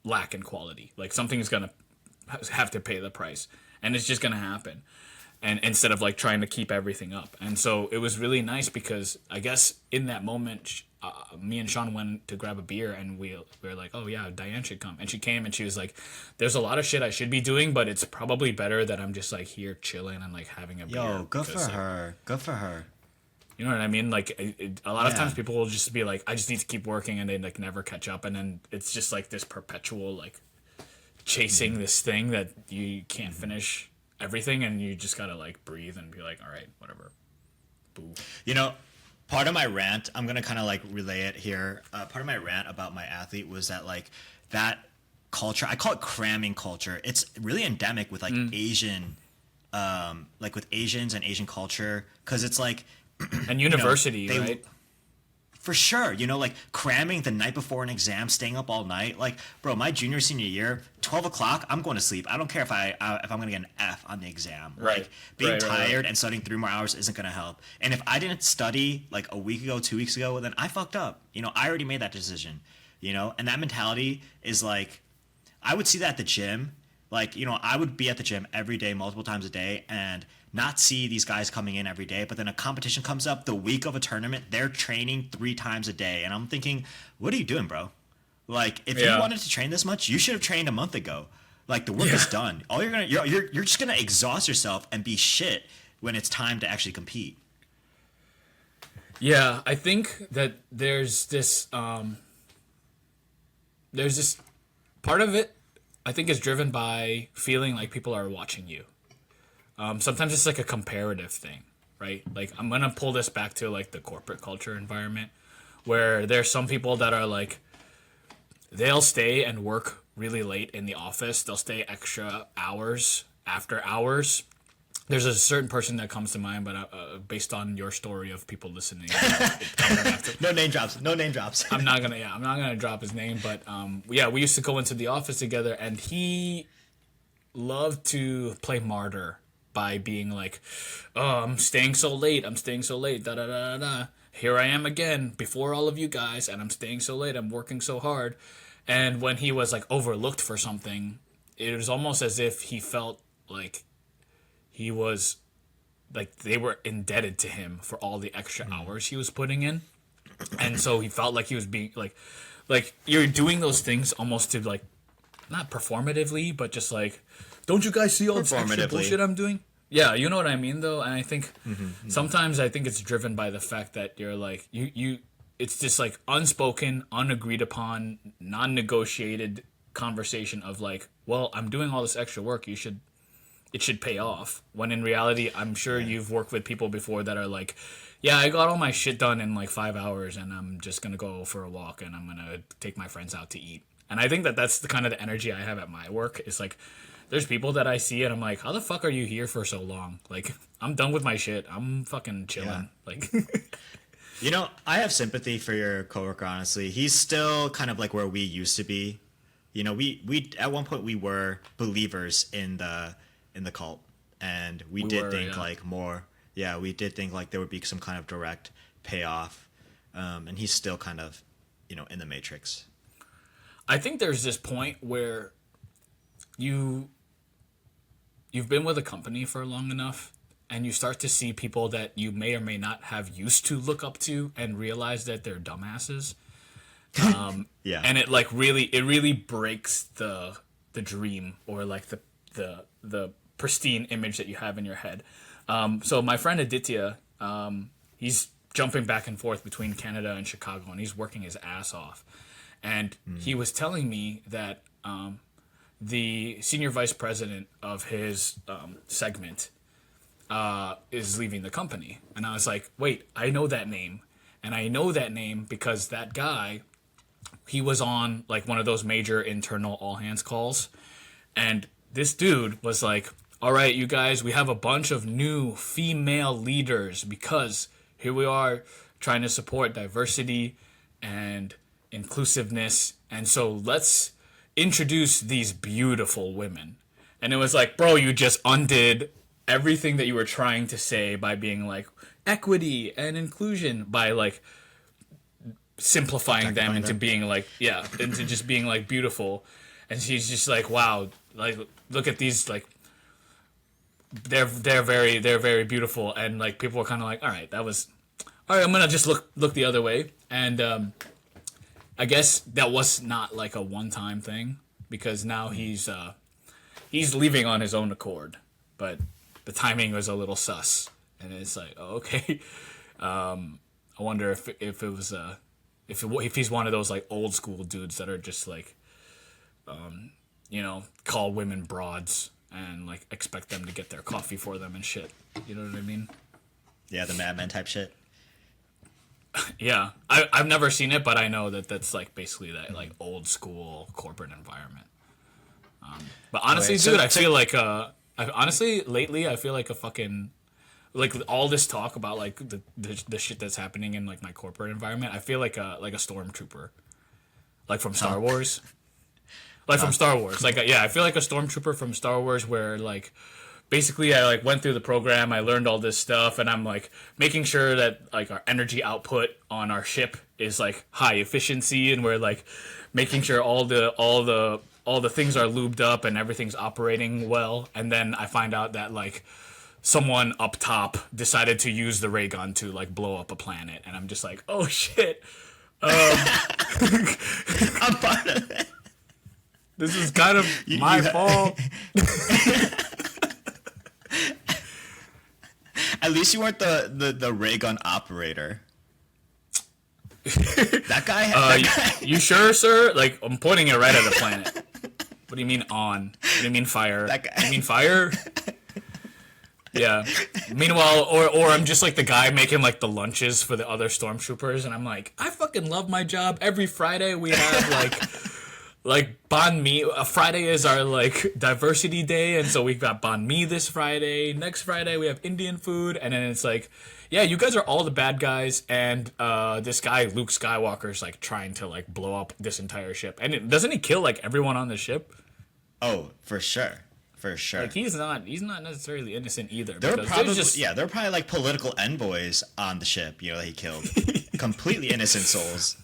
lack in quality, like something's gonna have to pay the price, and it's just gonna happen. And instead of like trying to keep everything up. And so it was really nice because I guess in that moment, me and Sean went to grab a beer, and we were like, oh yeah, Diane should come. And she came, and she was like, there's a lot of shit I should be doing, but it's probably better that I'm just like here chilling and like having a beer. Yo, good for her. Good for her. You know what I mean? Like a lot of times people will just be like, I just need to keep working, and they like never catch up. And then it's just like this perpetual like chasing this thing that you can't finish everything, and you just gotta like breathe and be like, all right, whatever. Boo. Part of my rant, I'm gonna kind of like relay it here. Part of my rant about my athlete was that like that culture, I call it cramming culture. It's really endemic with like Asian, like with Asians and Asian culture, because it's like and university, right? For sure, like cramming the night before an exam, staying up all night. Like, bro, my senior year, 12 o'clock, I'm going to sleep. I don't care if I'm going to get an F on the exam. Right. Like, being tired and studying 3 more hours isn't going to help. And if I didn't study like a week ago, 2 weeks ago, then I fucked up. I already made that decision. And that mentality is like, I would see that at the gym. Like, I would be at the gym every day, multiple times a day, and not see these guys coming in every day, but then a competition comes up the week of a tournament, they're training 3 times a day, and I'm thinking, what are you doing, bro? Like, if you wanted to train this much, you should have trained a month ago. Like, the work is done. All you're just gonna exhaust yourself and be shit when it's time to actually compete. Yeah, I think that there's this part of it I think is driven by feeling like people are watching you. Sometimes it's like a comparative thing, right? Like, I'm going to pull this back to like the corporate culture environment, where there's some people that are like, they'll stay and work really late in the office. They'll stay extra hours after hours. There's a certain person that comes to mind, but based on your story of people listening, No name drops. I'm not gonna drop his name, but we used to go into the office together, and he loved to play martyr by being like, oh, I'm staying so late, da da da da da. Here I am again before all of you guys, and I'm staying so late, I'm working so hard. And when he was like overlooked for something, it was almost as if he felt like he was like they were indebted to him for all the extra hours he was putting in. And so he felt like he was being like you're doing those things almost to like not performatively, but just like, don't you guys see all this extra bullshit I'm doing? Yeah, you know what I mean though. And I think sometimes I think it's driven by the fact that you're like you it's just like unspoken, unagreed upon, non-negotiated conversation of like, well, I'm doing all this extra work, it should pay off. When in reality, I'm sure you've worked with people before that are like, yeah, I got all my shit done in like 5 hours and I'm just going to go for a walk and I'm going to take my friends out to eat. And I think that that's the kind of the energy I have at my work. It's like, there's people that I see and I'm like, how the fuck are you here for so long? Like, I'm done with my shit. I'm fucking chilling. Yeah. Like, you know, I have sympathy for your coworker, honestly. He's still kind of like where we used to be. You know, we at one point we were believers in the cult, and we did think like more. Yeah, we did think like there would be some kind of direct payoff, and he's still kind of, you know, in the matrix. I think there's this point where you've been with a company for long enough, and you start to see people that you may or may not have used to look up to, and realize that they're dumbasses. Yeah, and it like really breaks the dream or like the pristine image that you have in your head. So my friend Aditya, he's jumping back and forth between Canada and Chicago, and he's working his ass off. And he was telling me that the senior vice president of his segment is leaving the company. And I was like, wait, I know that name. And I know that name because that guy, he was on like one of those major internal all hands calls. And this dude was like, all right, you guys, we have a bunch of new female leaders because here we are trying to support diversity and inclusiveness. And so let's introduce these beautiful women. And it was like, bro, you just undid everything that you were trying to say by being like equity and inclusion, by like simplifying them into being like, yeah, into just being like beautiful. And she's just like, wow, like look at these, like they're very beautiful. And like people were kind of like, all right, I'm gonna just look the other way. And I guess that was not like a one-time thing, because now he's leaving on his own accord, but the timing was a little sus, and it's like, oh, okay. I wonder if it was if he's one of those like old school dudes that are just like, you know, call women broads and like expect them to get their coffee for them and shit. You know what I mean? Yeah, the Mad Men type shit. Yeah, I've never seen it, but I know that that's like basically that like old school corporate environment. But honestly, dude, I feel like lately I feel like a fucking, like all this talk about like the shit that's happening in like my corporate environment. I feel like a stormtrooper, like from Star Wars, like from Star Wars. Like yeah, I feel like a stormtrooper from Star Wars, where like basically I like went through the program, I learned all this stuff, and I'm like making sure that like our energy output on our ship is like high efficiency, and we're like making sure all the things are lubed up and everything's operating well. And then I find out that like someone up top decided to use the ray gun to like blow up a planet, and I'm just like, oh shit. I'm part of it. This is kind of my fault. At least you weren't the ray gun operator. That guy. You sure, sir? Like, I'm pointing it right at the planet. What do you mean on? What do you mean fire? That guy. You mean fire? Yeah. Meanwhile, or I'm just like the guy making like the lunches for the other stormtroopers, and I'm like, I fucking love my job. Every Friday we have like banh mi. Friday is our like diversity day, and so we've got banh mi this Friday. Next Friday we have Indian food, and then it's like, yeah, you guys are all the bad guys, and this guy Luke Skywalker's like trying to like blow up this entire ship. And doesn't he kill like everyone on the ship? Oh, for sure. for sure. Like he's not necessarily innocent either. There were because probably there's just, there were probably like political envoys on the ship, that he killed. Completely innocent souls,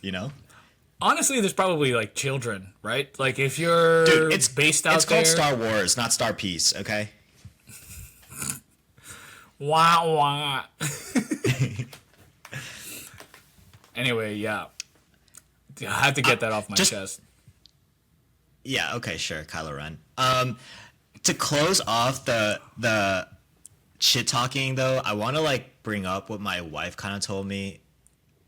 honestly, there's probably like children, right? Like if you're it's based out it's there, called Star Wars, not Star Peace, okay? wah wah. Anyway, yeah, I had to get that off my chest. Yeah, okay, sure, Kylo Ren. To close off the shit talking though, I want to like bring up what my wife kind of told me.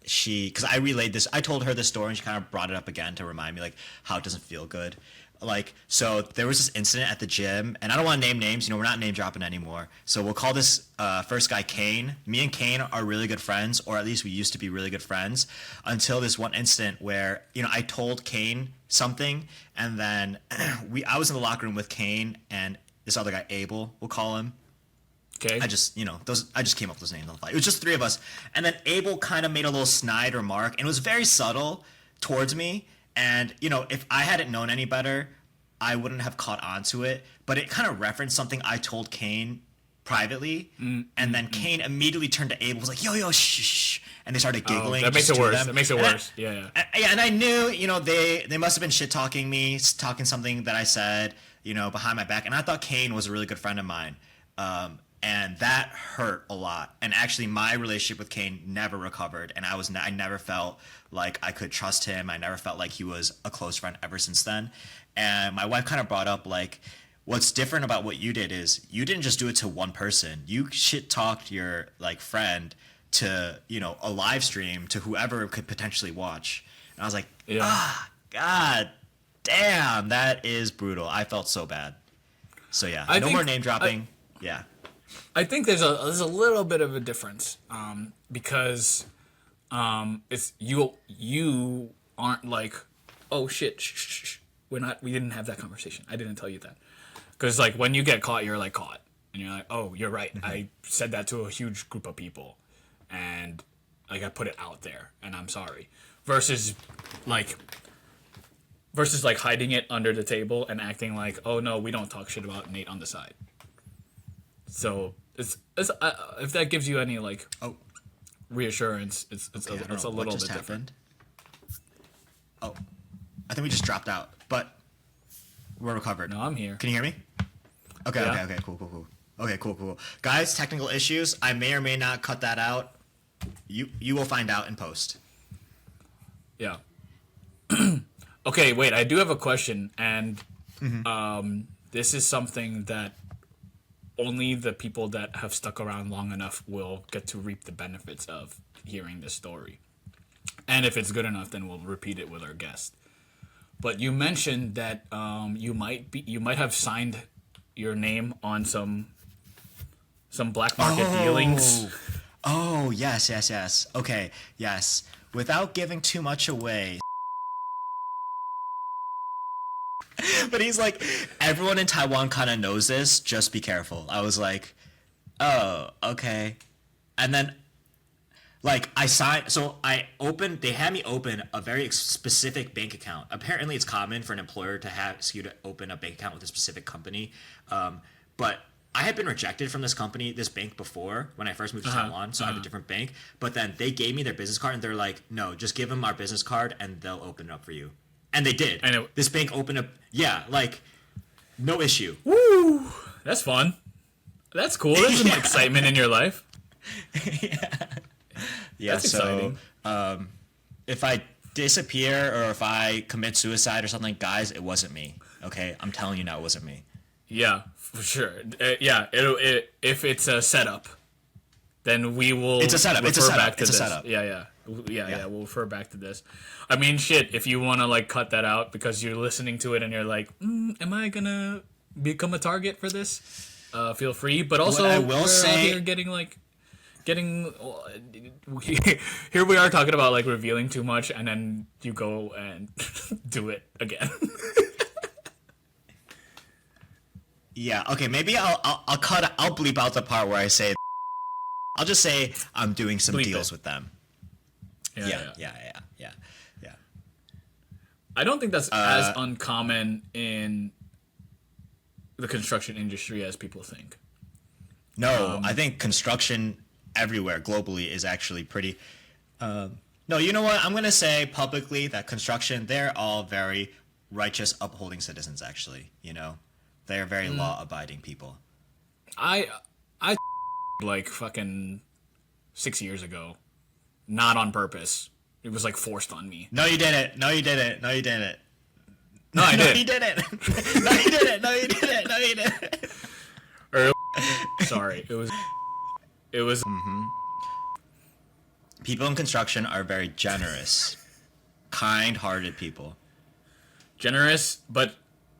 Because I relayed this, I told her this story and she kind of brought it up again to remind me like how it doesn't feel good. Like, so there was this incident at the gym, and I don't want to name names, we're not name dropping anymore. So we'll call this first guy Cain. Me and Cain are really good friends, or at least we used to be really good friends, until this one incident where, I told Cain something, and then I was in the locker room with Cain and this other guy, Abel, we'll call him. Okay. I just came up with those names on the fly. It was just three of us. And then Abel kind of made a little snide remark, and it was very subtle towards me. And, if I hadn't known any better, I wouldn't have caught on to it. But it kind of referenced something I told Cain privately. And then Cain immediately turned to Abel, was like, yo, shh. And they started giggling. That makes it worse. That makes it worse. Yeah. And I knew, they must have been shit-talking me, talking something that I said, behind my back. And I thought Cain was a really good friend of mine. And that hurt a lot. And actually, my relationship with Cain never recovered. And I never felt like I could trust him. I never felt like he was a close friend ever since then. And my wife kind of brought up, like, what's different about what you did is you didn't just do it to one person. You shit-talked your, like, friend to, a live stream to whoever could potentially watch. And I was like, God damn, that is brutal. I felt so bad. So, yeah, no more name dropping. Yeah. I think there's a little bit of a difference because it's you aren't like, oh shit, shh. We didn't have that conversation. I didn't tell you that. Because like when you get caught, you're like caught, and you're like, oh, you're right. Mm-hmm. I said that to a huge group of people, and like I put it out there, and I'm sorry. Versus like hiding it under the table and acting like, oh no, we don't talk shit about Nate on the side. So it's if that gives you any like reassurance, it's a little bit different. Oh, I think we just dropped out, but we're recovered. No, I'm here. Can you hear me? Okay, yeah. Okay, cool. Okay, cool. Guys, technical issues. I may or may not cut that out. You will find out in post. Yeah. Okay, wait. I do have a question, and this is something that only the people that have stuck around long enough will get to reap the benefits of hearing this story. And if it's good enough, then we'll repeat it with our guest. But you mentioned that you might have signed your name on some black market dealings. Oh, yes. Okay, yes. Without giving too much away. But he's like, everyone in Taiwan kind of knows this, just be careful. I was like, oh, okay. And then, like, they had me open a very specific bank account. Apparently it's common for an employer to ask you to open a bank account with a specific company. But I had been rejected from this bank before when I first moved to Taiwan, so I have a different bank. But then they gave me their business card, and they're like, no, just give them our business card, and they'll open it up for you. And they did. This bank opened up, no issue. Woo! That's fun. That's cool. There's some excitement in your life. Yeah, that's so exciting. If I disappear or if I commit suicide or something, guys, it wasn't me. Okay? I'm telling you now, it wasn't me. Yeah, for sure. If it's a setup, then we will. It's a setup. It's a setup. It's a setup. Yeah. We'll refer back to this. I mean, shit. If you want to like cut that out because you're listening to it and you're like, am I gonna become a target for this? Feel free. But also, I will say, out here here we are talking about like revealing too much, and then you go and do it again. Yeah. Okay. Maybe I'll bleep out the part where I say. I'll just say I'm doing some deals with them. Yeah. I don't think that's as uncommon in the construction industry as people think. No, I think construction everywhere globally is actually pretty. No, you know what? I'm gonna say publicly that construction, they're all very righteous, upholding citizens. Actually, they're very law-abiding people. I like fucking 6 years ago, not on purpose. It was like forced on me. No, you didn't. No, you didn't. No, you didn't. No, I did. No, you didn't. No, you didn't. No, you didn't. No, you didn't. Sorry, it was. People in construction are very generous, kind-hearted people. Generous, but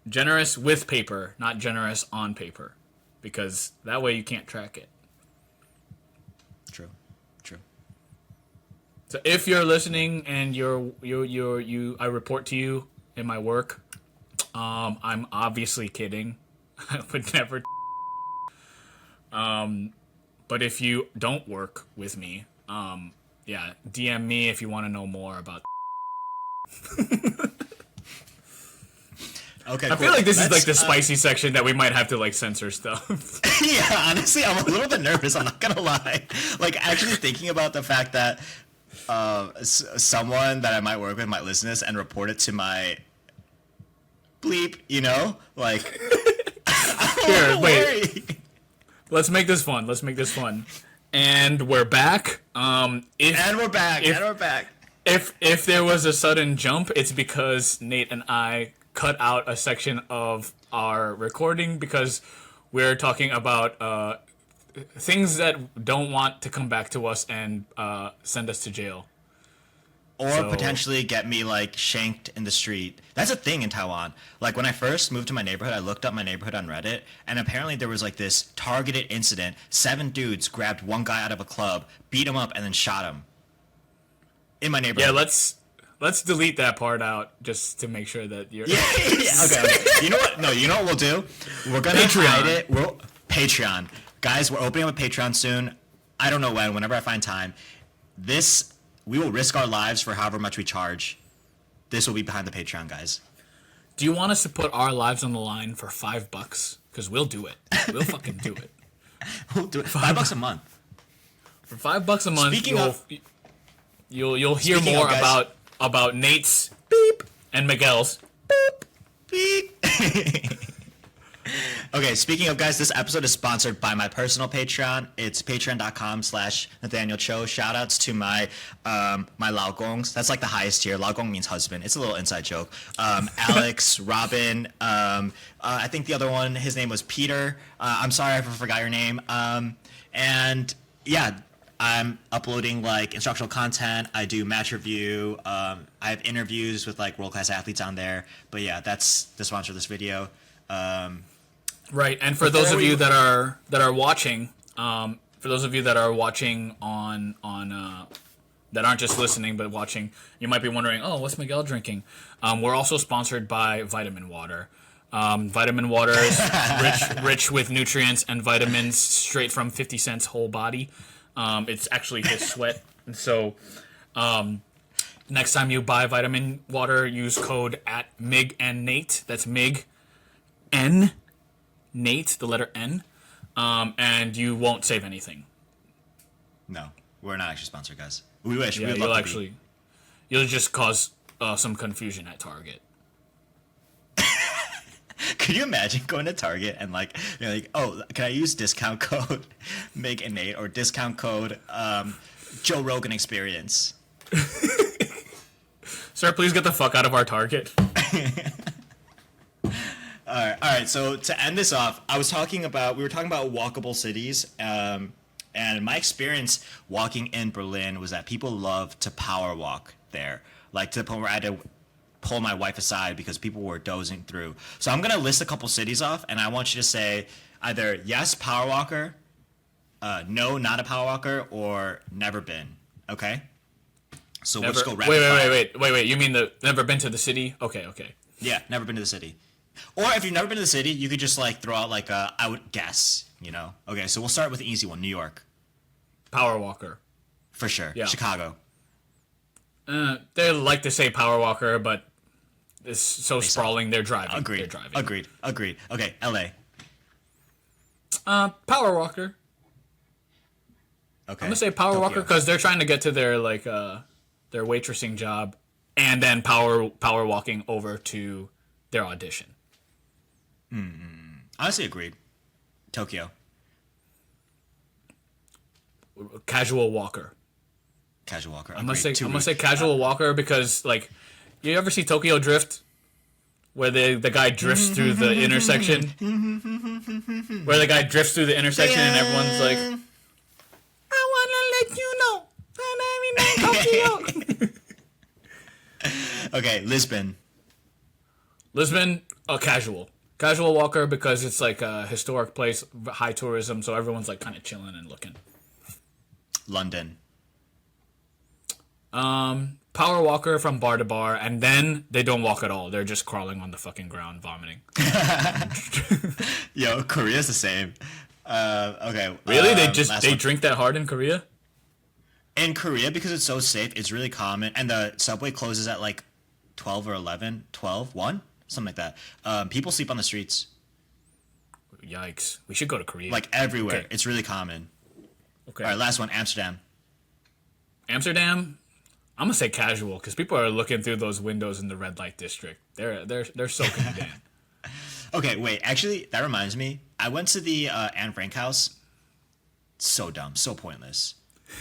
generous with paper, not generous on paper, because that way you can't track it. True. So if you're listening and I report to you in my work, I'm obviously kidding. I would never. But if you don't work with me, yeah, DM me if you want to know more about. Okay, I feel like this is like the spicy section that we might have to like censor stuff. Yeah, honestly, I'm a little bit nervous. I'm not gonna lie. Like, actually thinking about the fact that someone that I might work with might listen to this and report it to my bleep. Like. Here, wait. Let's make this fun. And we're back. And we're back. If there was a sudden jump, it's because Nate and I cut out a section of our recording because we're talking about things that don't want to come back to us and send us to jail. Or potentially get me, like, shanked in the street. That's a thing in Taiwan. Like, when I first moved to my neighborhood, I looked up my neighborhood on Reddit, and apparently there was, like, this targeted incident. 7 dudes grabbed one guy out of a club, beat him up, and then shot him. In my neighborhood. Yeah, let's delete that part out just to make sure that you're... Yeah. Okay. You know what? No, you know what we'll do? We're going to hide it. Patreon. Guys, we're opening up a Patreon soon. I don't know when, whenever I find time. We will risk our lives for however much we charge. This will be behind the Patreon, guys. Do you want us to put our lives on the line for $5? Because we'll do it. We'll fucking do it. We'll do it. $5 a month. For $5 a month, you'll hear more about Nate's beep and Miguel's beep. Okay, speaking of, guys, this episode is sponsored by my personal Patreon. It's patreon.com/Nathaniel Cho. Shoutouts to my laogongs. That's like the highest tier. Laogong means husband. It's a little inside joke. Alex, Robin, I think the other one, his name was Peter. I'm sorry I forgot your name. And yeah, I'm uploading like instructional content. I do match review. I have interviews with like world-class athletes on there. But yeah, that's the sponsor of this video. Right, and for those of you that are watching, on that aren't just listening but watching, you might be wondering, oh, what's Miguel drinking? We're also sponsored by Vitamin Water. Vitamin Water is rich with nutrients and vitamins straight from 50 Cent's whole body. It's actually his sweat, and so next time you buy Vitamin Water, use code @MIGandNate. That's MIG N. Nate, the letter N, and you won't save anything. No, we're not actually sponsored, guys. We wish. Yeah, you'll just cause some confusion at Target. Could you imagine going to Target and like, you're like, oh, can I use discount code Meg and Nate or discount code Joe Rogan Experience? Sir, please get the fuck out of our Target. All right. So to end this off, we were talking about walkable cities, and my experience walking in Berlin was that people love to power walk there, like to the point where I had to pull my wife aside because people were dozing through. So I'm gonna list a couple cities off, and I want you to say either yes, power walker, no, not a power walker, or never been. Okay. So we'll just go rapid fire. Wait. You mean never been to the city? Okay. Yeah, never been to the city. Or if you've never been to the city, you could just like throw out like I would guess, Okay, so we'll start with the easy one, New York. Power walker. For sure. Yeah. Chicago. They like to say power walker, but it's so sprawling, they're driving. Agreed. Okay, LA. Power Walker. Okay. I'm gonna say Power Walker because they're trying to get to their their waitressing job, and then power walking over to their audition. Honestly, agreed. Tokyo. Casual Walker. Casual Walker. I'm gonna say Casual Walker because like, you ever see Tokyo Drift, where the guy drifts through the intersection, and everyone's like, I wanna let you know that I'm in Tokyo. Okay, Lisbon. Casual Walker because it's like a historic place, high tourism, so everyone's like kind of chilling and looking. London. Power Walker from bar to bar, and then they don't walk at all. They're just crawling on the fucking ground, vomiting. Yo, Korea's the same. Okay. Really? They drink that hard in Korea? In Korea, because it's so safe, it's really common, and the subway closes at like 12 or 11, 12, 1? Something like that. People sleep on the streets. Yikes. We should go to Korea. Like everywhere. Okay. It's really common. Okay. All right, last one, Amsterdam. Amsterdam, I'm gonna say casual because people are looking through those windows in the red light district. They're soaking it in. Okay, wait. Actually, that reminds me. I went to the Anne Frank house. So dumb, so pointless.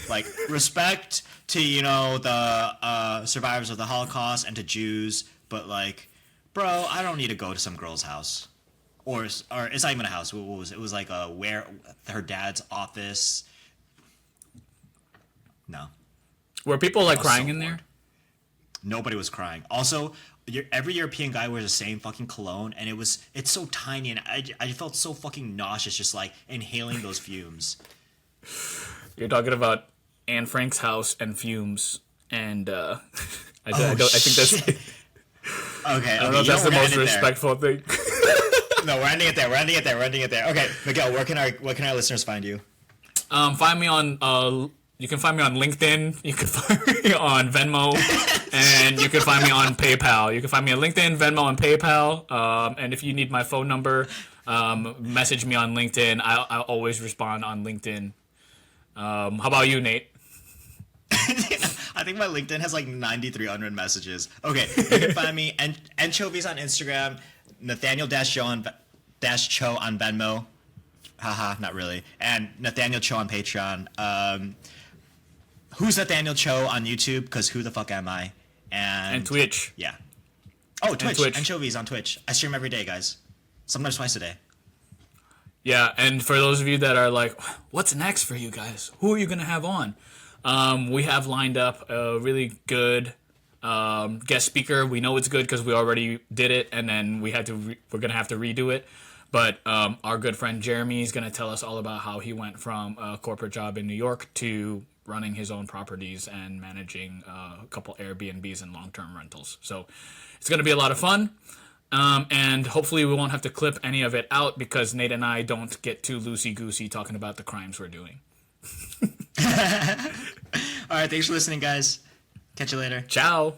Like, respect to the survivors of the Holocaust and to Jews, but like, bro, I don't need to go to some girl's house, or it's not even a house. What was it? It was like where her dad's office. No. Were people like crying in there? Nobody was crying. Also, every European guy wears the same fucking cologne, and it's so tiny, and I felt so fucking nauseous just like inhaling those fumes. You're talking about Anne Frank's house and fumes, and I think that's okay. I don't know if that's the most respectful thing. No, we're ending it there. Okay, Miguel, where can our listeners find you? Find me on you can find me on LinkedIn. You can find me on Venmo, and you can find me on PayPal. You can find me on LinkedIn, Venmo, and PayPal. And if you need my phone number, message me on LinkedIn. I always respond on LinkedIn. How about you, Nate? I think my LinkedIn has like 9,300 messages. Okay, you can find me Anchovies on Instagram, Nathaniel-Cho on Venmo. Haha, not really. And Nathaniel Cho on Patreon. Who's Nathaniel Cho on YouTube? Because who the fuck am I? And Twitch. Yeah. Oh, Twitch. Anchovies on Twitch. I stream every day, guys. Sometimes twice a day. Yeah, and for those of you that are like, what's next for you guys? Who are you going to have on? We have lined up a really good guest speaker. We know it's good because we already did it, and then we're going to have to redo it. But our good friend Jeremy is going to tell us all about how he went from a corporate job in New York to running his own properties and managing a couple Airbnbs and long-term rentals. So it's going to be a lot of fun. And hopefully we won't have to clip any of it out because Nate and I don't get too loosey-goosey talking about the crimes we're doing. All right, thanks for listening, guys. Catch you later. Ciao.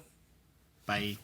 Bye.